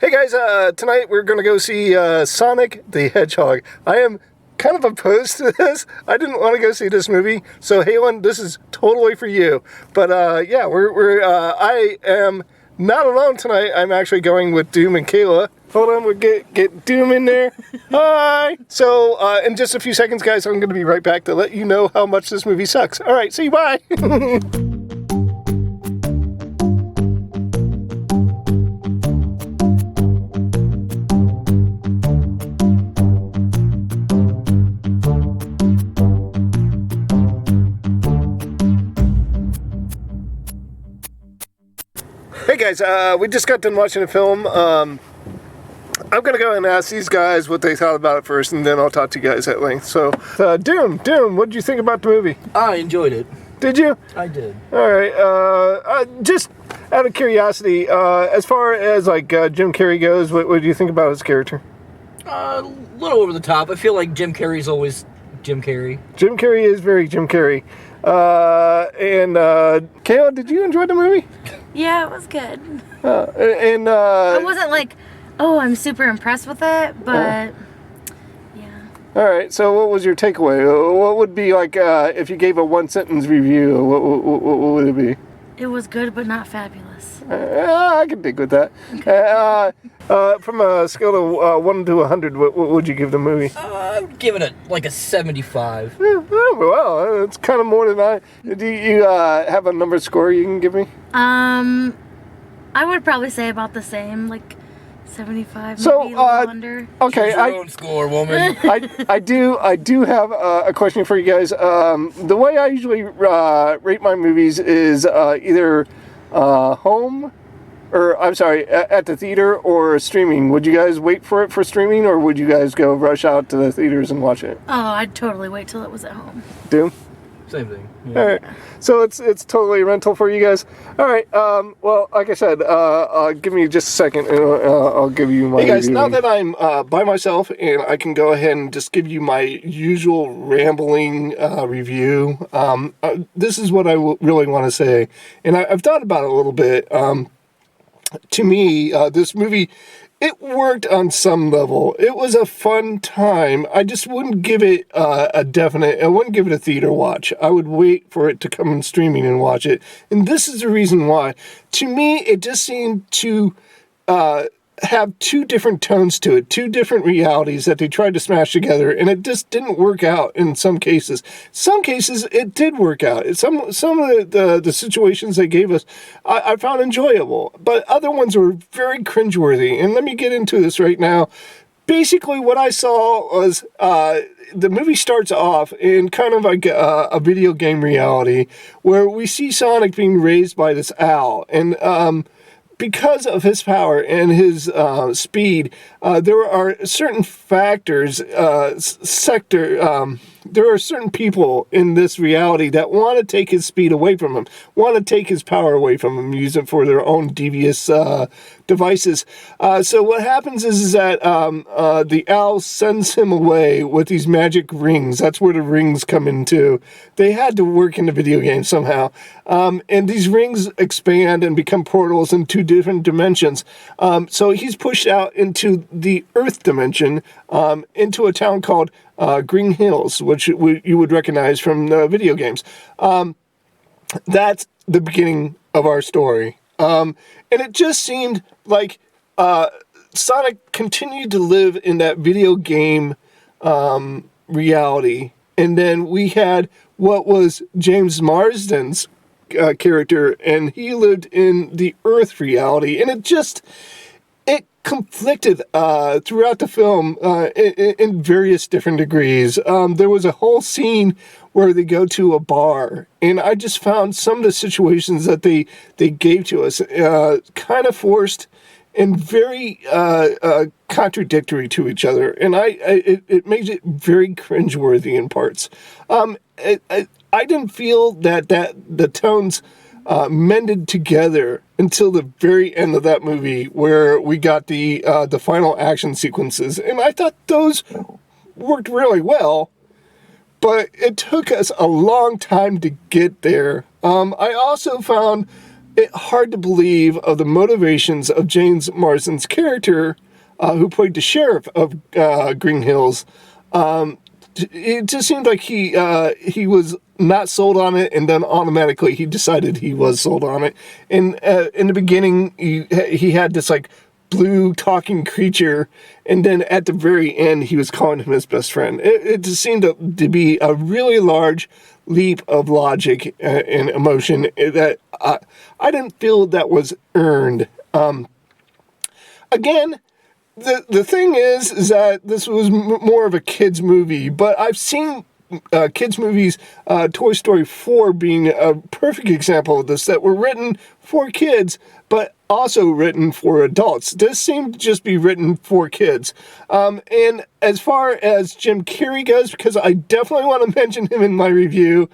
Hey guys, tonight we're going to go see Sonic the Hedgehog. I am kind of opposed to this. I didn't want to go see this movie, so Halen, this is totally for you. But yeah, I am not alone tonight. I'm actually going with Doom and Kayla. Hold on, we'll get Doom in there. Hi! So, in just a few seconds, guys, I'm going to be right back to let you know how much this movie sucks. Alright, see you, bye! Hey guys, we just got done watching a film. I'm going to go and ask these guys what they thought about it first, and then I'll talk to you guys at length. So, Doom, what did you think about the movie? I enjoyed it. Did you? I did. Alright, just out of curiosity, as far as like Jim Carrey goes, what do you think about his character? A little over the top. I feel like Jim Carrey's always Jim Carrey. Jim Carrey is very Jim Carrey. Kayla, did you enjoy the movie? Yeah, it was good. I wasn't like, oh, I'm super impressed with it, but yeah. Alright, so what was your takeaway? What would be like, if you gave a one-sentence review, what would it be? It was good, but not fabulous. I can dig with that. Okay. From a scale of 1 to 100, what would you give the movie? I'd give it a 75. Yeah, well, it's kind of more than I. Do you have a number score you can give me? I would probably say about the same, like 75, so, maybe a little under. Okay, Choose your own score, woman. I do have a question for you guys. The way I usually rate my movies is either home, or I'm sorry, at the theater or streaming. Would you guys wait for it for streaming, or would you guys go rush out to the theaters and watch it? Oh, I'd totally wait till it was at home. Doom? Same thing. Yeah. All right, so it's totally rental for you guys. All right, well, like I said, give me just a second, and I'll give you my. Hey guys, now that I'm by myself, and I can go ahead and just give you my usual rambling review. This is what I really want to say, and I've thought about it a little bit. To me, this movie, it worked on some level. It was a fun time. I just wouldn't give it I wouldn't give it a theater watch. I would wait for it to come in streaming and watch it. And this is the reason why. To me, it just seemed to have two different tones to it, two different realities that they tried to smash together, and it just didn't work out in some cases. Some cases, it did work out. Some of the situations they gave us, I found enjoyable, but other ones were very cringeworthy, and let me get into this right now. Basically, what I saw was the movie starts off in kind of like a video game reality, where we see Sonic being raised by this owl, and because of his power and his speed, there are certain factors, there are certain people in this reality that want to take his speed away from him, want to take his power away from him, use it for their own devious devices. So what happens is that the owl sends him away with these magic rings. That's where the rings come into. They had to work in the video game somehow. And these rings expand and become portals in two different dimensions. So he's pushed out into the Earth dimension, into a town called Green Hills, which you would recognize from the video games. That's the beginning of our story. And it just seemed like Sonic continued to live in that video game reality. And then we had what was James Marsden's character, and he lived in the Earth reality. And it conflicted throughout the film in various different degrees. There was a whole scene where they go to a bar, and I just found some of the situations that they gave to us kind of forced and very contradictory to each other, and it made it very cringeworthy in parts. I didn't feel that the tones mended together until the very end of that movie, where we got the final action sequences, and I thought those worked really well, but it took us a long time to get there. I also found hard to believe of the motivations of James Marsden's character, who played the sheriff of Green Hills. It just seemed like he was not sold on it, and then automatically he decided he was sold on it. And in the beginning, he had this like blue talking creature, and then at the very end, he was calling him his best friend. It just seemed to be a really large leap of logic and emotion that I didn't feel that was earned. Again, the thing is that this was more of a kids movie, but I've seen kids movies, Toy Story 4 being a perfect example of this, that were written for kids, but also written for adults. This seemed to just be written for kids. And as far as Jim Carrey goes, because I definitely want to mention him in my review,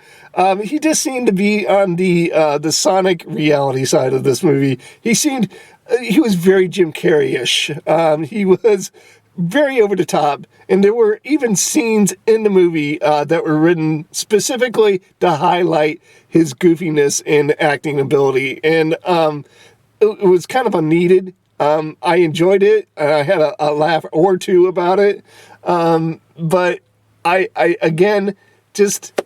he just seemed to be on the Sonic reality side of this movie. He was very Jim Carrey-ish. He was very over the top, and there were even scenes in the movie that were written specifically to highlight his goofiness and acting ability, and it was kind of unneeded. I enjoyed it. I had a laugh or two about it, but I again,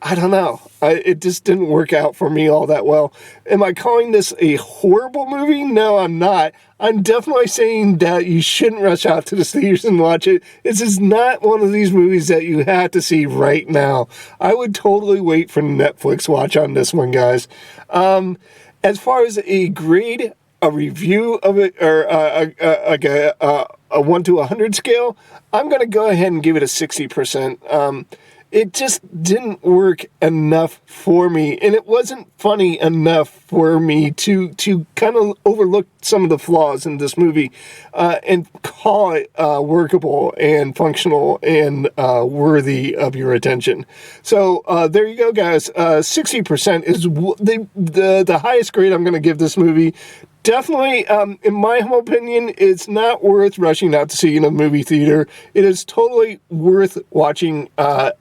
I don't know. It just didn't work out for me all that well. Am I calling this a horrible movie? No, I'm not. I'm definitely saying that you shouldn't rush out to the theaters and watch it. This is not one of these movies that you have to see right now. I would totally wait for Netflix watch on this one, guys. As far as a grade, a review of it, or a 1 to 100 scale, I'm going to go ahead and give it a 60%. It just didn't work enough for me, and it wasn't funny enough for me to kind of overlook some of the flaws in this movie and call it workable and functional and worthy of your attention. So there you go, guys. 60% is the highest grade I'm going to give this movie. Definitely, in my humble opinion, it's not worth rushing out to see in a movie theater. It is totally worth watching,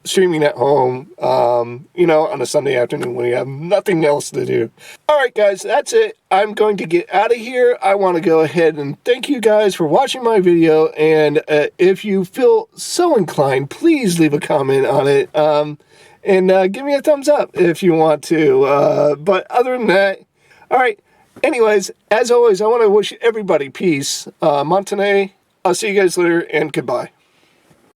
streaming at home, on a Sunday afternoon when you have nothing else to do. All right, guys, that's it. I'm going to get out of here. I want to go ahead and thank you guys for watching my video. And if you feel so inclined, please leave a comment on it. And give me a thumbs up if you want to. But other than that, all right. Anyways, as always, I want to wish everybody peace. Montane, I'll see you guys later, and goodbye.